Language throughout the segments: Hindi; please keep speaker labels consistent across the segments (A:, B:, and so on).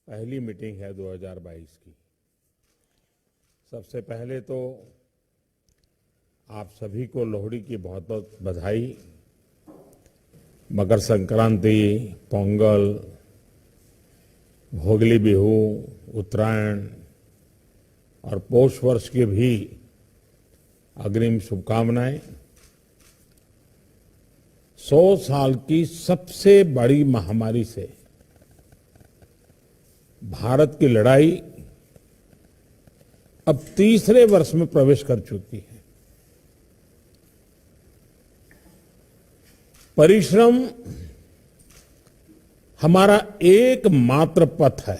A: पहली मीटिंग है 2022 की। सबसे पहले तो आप सभी को लोहड़ी की बहुत बहुत बधाई। मकर संक्रांति, पोंगल, भोगली बिहू, उत्तरायण और पौष वर्ष की भी अग्रिम शुभकामनाएं। 100 साल की सबसे बड़ी महामारी से भारत की लड़ाई अब तीसरे वर्ष में प्रवेश कर चुकी है। परिश्रम हमारा एकमात्र पथ है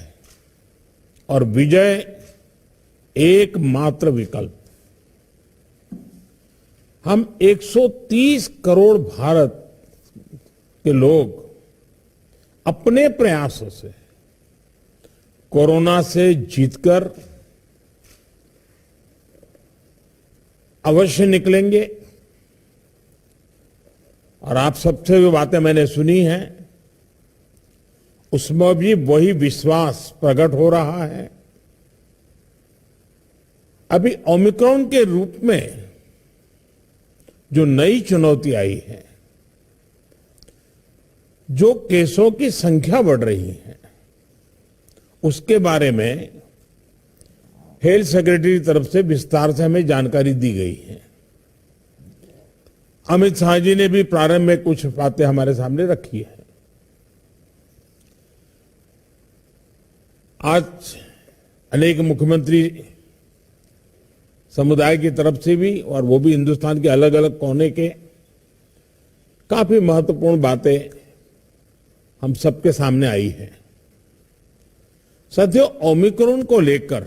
A: और विजय एकमात्र विकल्प। हम 130 करोड़ भारत के लोग अपने प्रयासों से कोरोना से जीतकर अवश्य निकलेंगे। और आप सबसे जो बातें मैंने सुनी हैं उसमें भी वही विश्वास प्रकट हो रहा है। अभी ओमिक्रॉन के रूप में जो नई चुनौती आई है, जो केसों की संख्या बढ़ रही है, उसके बारे में हेल्थ सेक्रेटरी की तरफ से विस्तार से हमें जानकारी दी गई है। अमित शाह जी ने भी प्रारंभ में कुछ बातें हमारे सामने रखी है। आज अनेक मुख्यमंत्री समुदाय की तरफ से भी, और वो भी हिंदुस्तान के अलग अलग कोने के, काफी महत्वपूर्ण बातें हम सबके सामने आई है। साथियों, ओमिक्रॉन को लेकर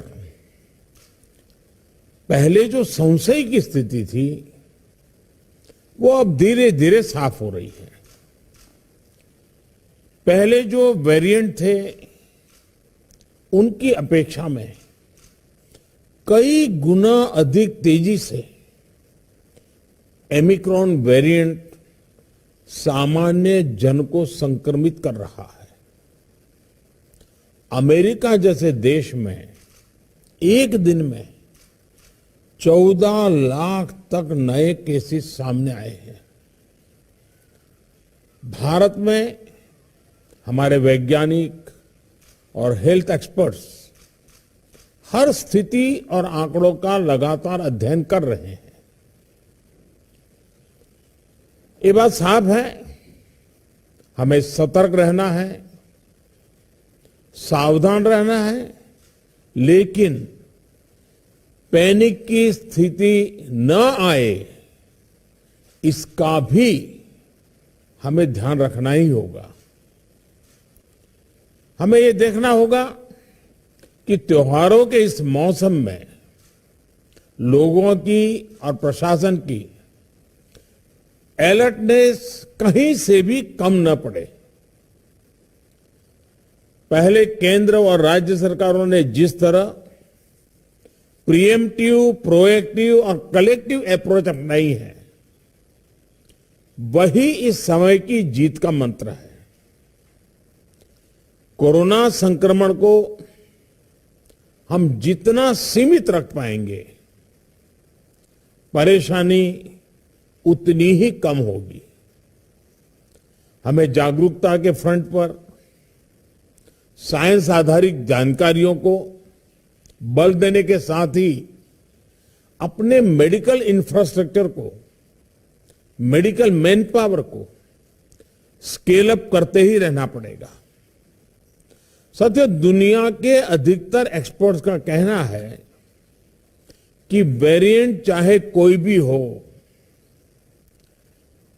A: पहले जो संशय की स्थिति थी वो अब धीरे धीरे साफ हो रही है। पहले जो वेरिएंट थे उनकी अपेक्षा में कई गुना अधिक तेजी से ओमिक्रॉन वेरिएंट सामान्य जन को संक्रमित कर रहा है। अमेरिका जैसे देश में एक दिन में 14 लाख तक नए केसेस सामने आए हैं। भारत में हमारे वैज्ञानिक और हेल्थ एक्सपर्ट्स हर स्थिति और आंकड़ों का लगातार अध्ययन कर रहे हैं। ये बात साफ है, हमें सतर्क रहना है, सावधान रहना है, लेकिन पैनिक की स्थिति न आए इसका भी हमें ध्यान रखना ही होगा। हमें ये देखना होगा कि त्योहारों के इस मौसम में लोगों की और प्रशासन की अलर्टनेस कहीं से भी कम न पड़े। पहले केंद्र और राज्य सरकारों ने जिस तरह प्रिएम्प्टिव, प्रोएक्टिव और कलेक्टिव अप्रोच अपनाई है, वही इस समय की जीत का मंत्र है। कोरोना संक्रमण को हम जितना सीमित रख पाएंगे, परेशानी उतनी ही कम होगी। हमें जागरूकता के फ्रंट पर साइंस आधारित जानकारियों को बल देने के साथ ही अपने मेडिकल इंफ्रास्ट्रक्चर को, मेडिकल मैन पावर को स्केल अप करते ही रहना पड़ेगा। साथियों, दुनिया के अधिकतर एक्सपर्ट्स का कहना है कि वेरिएंट चाहे कोई भी हो,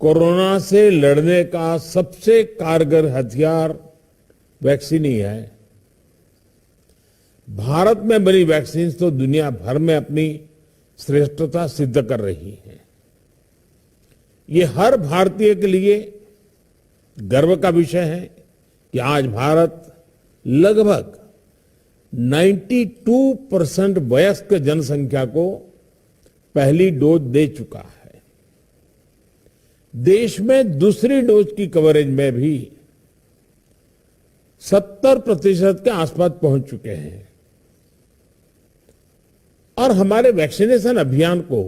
A: कोरोना से लड़ने का सबसे कारगर हथियार वैक्सीन ही है। भारत में बनी वैक्सीन तो दुनिया भर में अपनी श्रेष्ठता सिद्ध कर रही है। ये हर भारतीय के लिए गर्व का विषय है कि आज भारत लगभग 92% वयस्क जनसंख्या को पहली डोज दे चुका है। देश में दूसरी डोज की कवरेज में भी 70% के आसपास पहुंच चुके हैं और हमारे वैक्सीनेशन अभियान को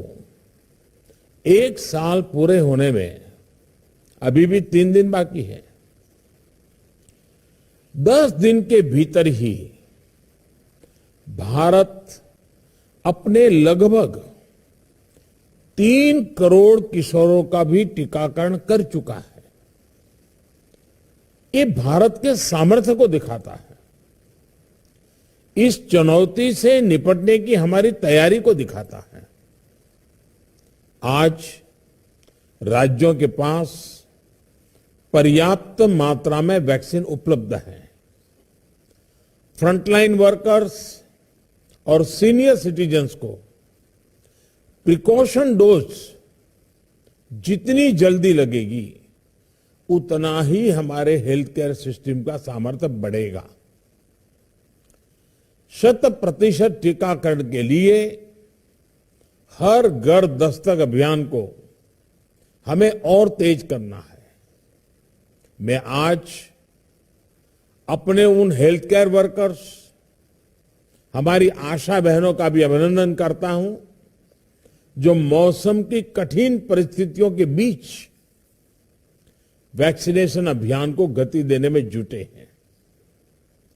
A: 1 साल पूरे होने में अभी भी 3 दिन बाकी है। 10 दिन के भीतर ही भारत अपने लगभग 3 करोड़ किशोरों का भी टीकाकरण कर चुका है। ये भारत के सामर्थ्य को दिखाता है, इस चुनौती से निपटने की हमारी तैयारी को दिखाता है। आज राज्यों के पास पर्याप्त मात्रा में वैक्सीन उपलब्ध है। फ्रंटलाइन वर्कर्स और सीनियर सिटीजन्स को प्रिकॉशन डोज जितनी जल्दी लगेगी उतना ही हमारे हेल्थ केयर सिस्टम का सामर्थ्य बढ़ेगा। 100% टीकाकरण के लिए हर घर दस्तक अभियान को हमें और तेज करना है। मैं आज अपने उन हेल्थ केयर वर्कर्स, हमारी आशा बहनों का भी अभिनंदन करता हूं जो मौसम की कठिन परिस्थितियों के बीच वैक्सीनेशन अभियान को गति देने में जुटे हैं।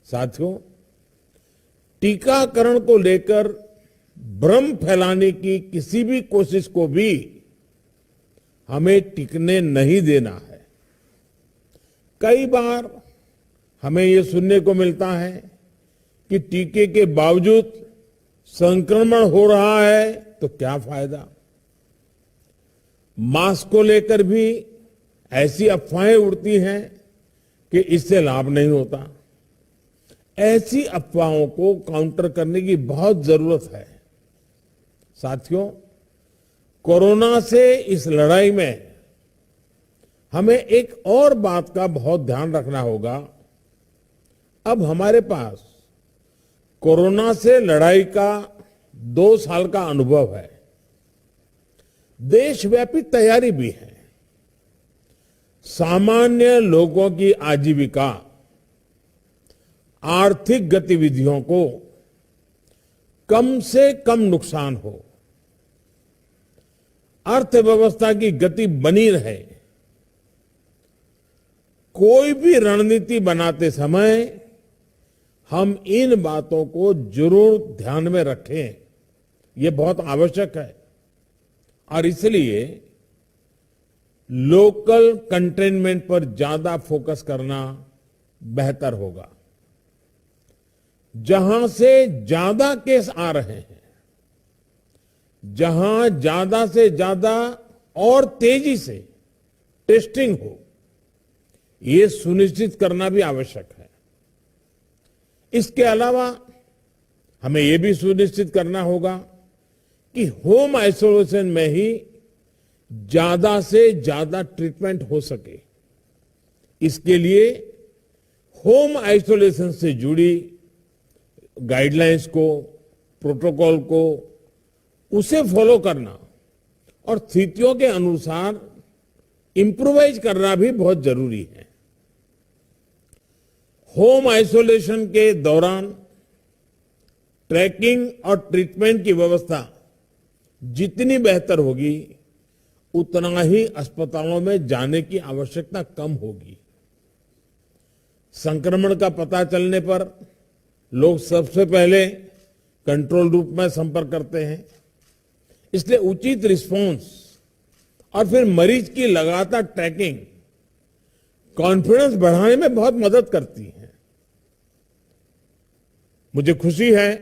A: साथियों, टीकाकरण को लेकर भ्रम फैलाने की किसी भी कोशिश को भी हमें टिकने नहीं देना है। कई बार हमें ये सुनने को मिलता है कि टीके के बावजूद संक्रमण हो रहा है तो क्या फायदा। मास्क को लेकर भी ऐसी अफवाहें उड़ती हैं कि इससे लाभ नहीं होता। ऐसी अफवाहों को काउंटर करने की बहुत जरूरत है। साथियों, कोरोना से इस लड़ाई में हमें एक और बात का बहुत ध्यान रखना होगा। अब हमारे पास कोरोना से लड़ाई का 2 साल का अनुभव है। देशव्यापी तैयारी भी है। सामान्य लोगों की आजीविका, आर्थिक गतिविधियों को कम से कम नुकसान हो, अर्थव्यवस्था की गति बनी रहे, कोई भी रणनीति बनाते समय हम इन बातों को जरूर ध्यान में रखें। ये बहुत आवश्यक है और इसलिए लोकल कंटेनमेंट पर ज्यादा फोकस करना बेहतर होगा। जहां से ज्यादा केस आ रहे हैं, जहां ज्यादा से ज्यादा और तेजी से टेस्टिंग हो, ये सुनिश्चित करना भी आवश्यक है। इसके अलावा हमें यह भी सुनिश्चित करना होगा कि होम आइसोलेशन में ही ज्यादा से ज्यादा ट्रीटमेंट हो सके। इसके लिए होम आइसोलेशन से जुड़ी गाइडलाइंस को, प्रोटोकॉल को, उसे फॉलो करना और स्थितियों के अनुसार इंप्रोवाइज करना भी बहुत जरूरी है। होम आइसोलेशन के दौरान ट्रैकिंग और ट्रीटमेंट की व्यवस्था जितनी बेहतर होगी उतना ही अस्पतालों में जाने की आवश्यकता कम होगी। संक्रमण का पता चलने पर लोग सबसे पहले कंट्रोल रूम में संपर्क करते हैं। इसलिए उचित रिस्पांस और फिर मरीज की लगातार ट्रैकिंग कॉन्फिडेंस बढ़ाने में बहुत मदद करती है। मुझे खुशी है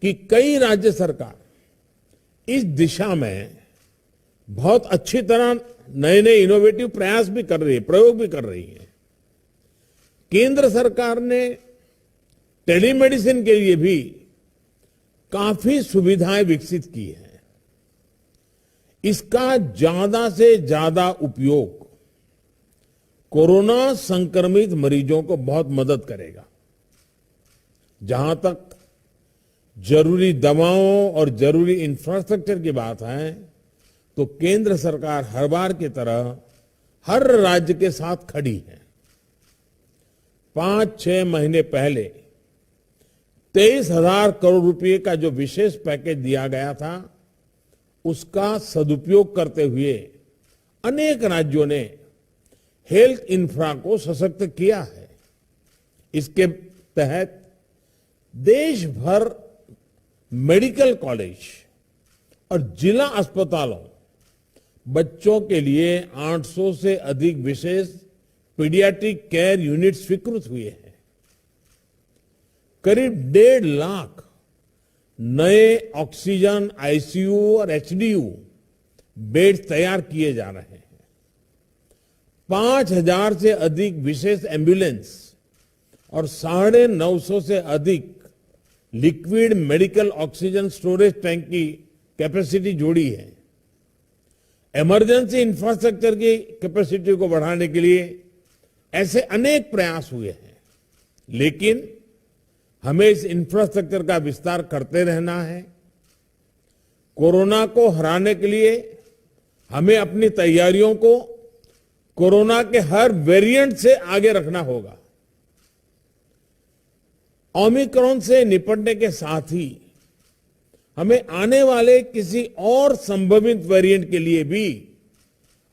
A: कि कई राज्य सरकार इस दिशा में बहुत अच्छी तरह नए नए इनोवेटिव प्रयास भी कर रही है, प्रयोग भी कर रही है। केंद्र सरकार ने टेलीमेडिसिन के लिए भी काफी सुविधाएं विकसित की है। इसका ज्यादा से ज्यादा उपयोग कोरोना संक्रमित मरीजों को बहुत मदद करेगा। जहां तक जरूरी दवाओं और जरूरी इंफ्रास्ट्रक्चर की बात है, तो केंद्र सरकार हर बार की तरह हर राज्य के साथ खड़ी है। 5-6 महीने पहले 23,000 करोड़ रुपए का जो विशेष पैकेज दिया गया था, उसका सदुपयोग करते हुए अनेक राज्यों ने हेल्थ इंफ्रा को सशक्त किया है। इसके तहत देश भर मेडिकल कॉलेज और जिला अस्पतालों बच्चों के लिए 800 से अधिक विशेष पीडियाट्रिक केयर यूनिट स्वीकृत हुए हैं। करीब 1.5 लाख नए ऑक्सीजन, आईसीयू और एचडीयू बेड तैयार किए जा रहे हैं। 5,000 से अधिक विशेष एम्बुलेंस और 950 से अधिक liquid medical oxygen storage tank की कैपेसिटी जोड़ी है। इमरजेंसी इंफ्रास्ट्रक्चर की कैपेसिटी को बढ़ाने के लिए ऐसे अनेक प्रयास हुए हैं, लेकिन हमें इस इंफ्रास्ट्रक्चर का विस्तार करते रहना है। कोरोना को हराने के लिए हमें अपनी तैयारियों को कोरोना के हर वेरिएंट से आगे रखना होगा। ओमिक्रॉन से निपटने के साथ ही हमें आने वाले किसी और संभावित वेरिएंट के लिए भी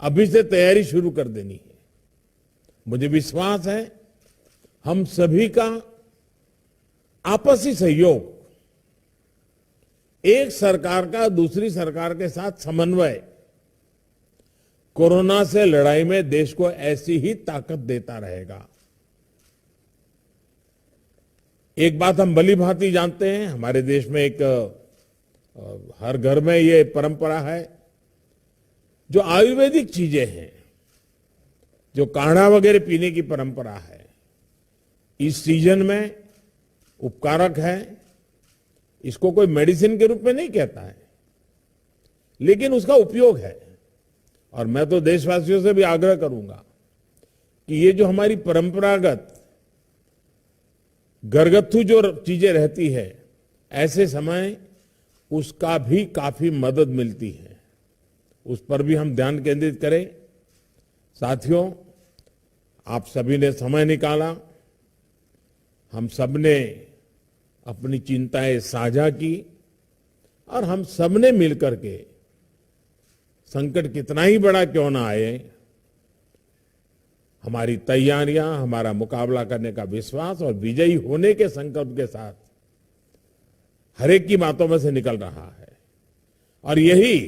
A: अभी से तैयारी शुरू कर देनी है। मुझे विश्वास है हम सभी का आपसी सहयोग, एक सरकार का दूसरी सरकार के साथ समन्वय कोरोना से लड़ाई में देश को ऐसी ही ताकत देता रहेगा। एक बात हम भली भांति जानते हैं, हमारे देश में एक हर घर में ये परंपरा है, जो आयुर्वेदिक चीजें हैं, जो काढ़ा वगैरह पीने की परंपरा है, इस सीजन में उपकारक है। इसको कोई मेडिसिन के रूप में नहीं कहता है, लेकिन उसका उपयोग है। और मैं तो देशवासियों से भी आग्रह करूंगा कि ये जो हमारी परंपरागत घरगथ्थू जो चीजें रहती है, ऐसे समय उसका भी काफी मदद मिलती है, उस पर भी हम ध्यान केंद्रित करें। साथियों, आप सभी ने समय निकाला, हम सबने अपनी चिंताएं साझा की और हम सबने मिलकर के संकट कितना ही बड़ा क्यों ना आए, हमारी तैयारियां, हमारा मुकाबला करने का विश्वास और विजयी होने के संकल्प के साथ हर एक की बातों में से निकल रहा है। और यही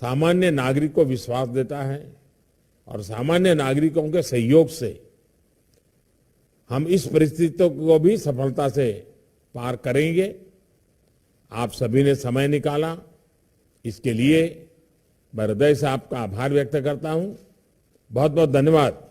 A: सामान्य नागरिक को विश्वास देता है और सामान्य नागरिकों के सहयोग से हम इस परिस्थितियों को भी सफलता से पार करेंगे। आप सभी ने समय निकाला, इसके लिए मैं हृदय से आपका आभार व्यक्त करता हूं। बहुत बहुत धन्यवाद।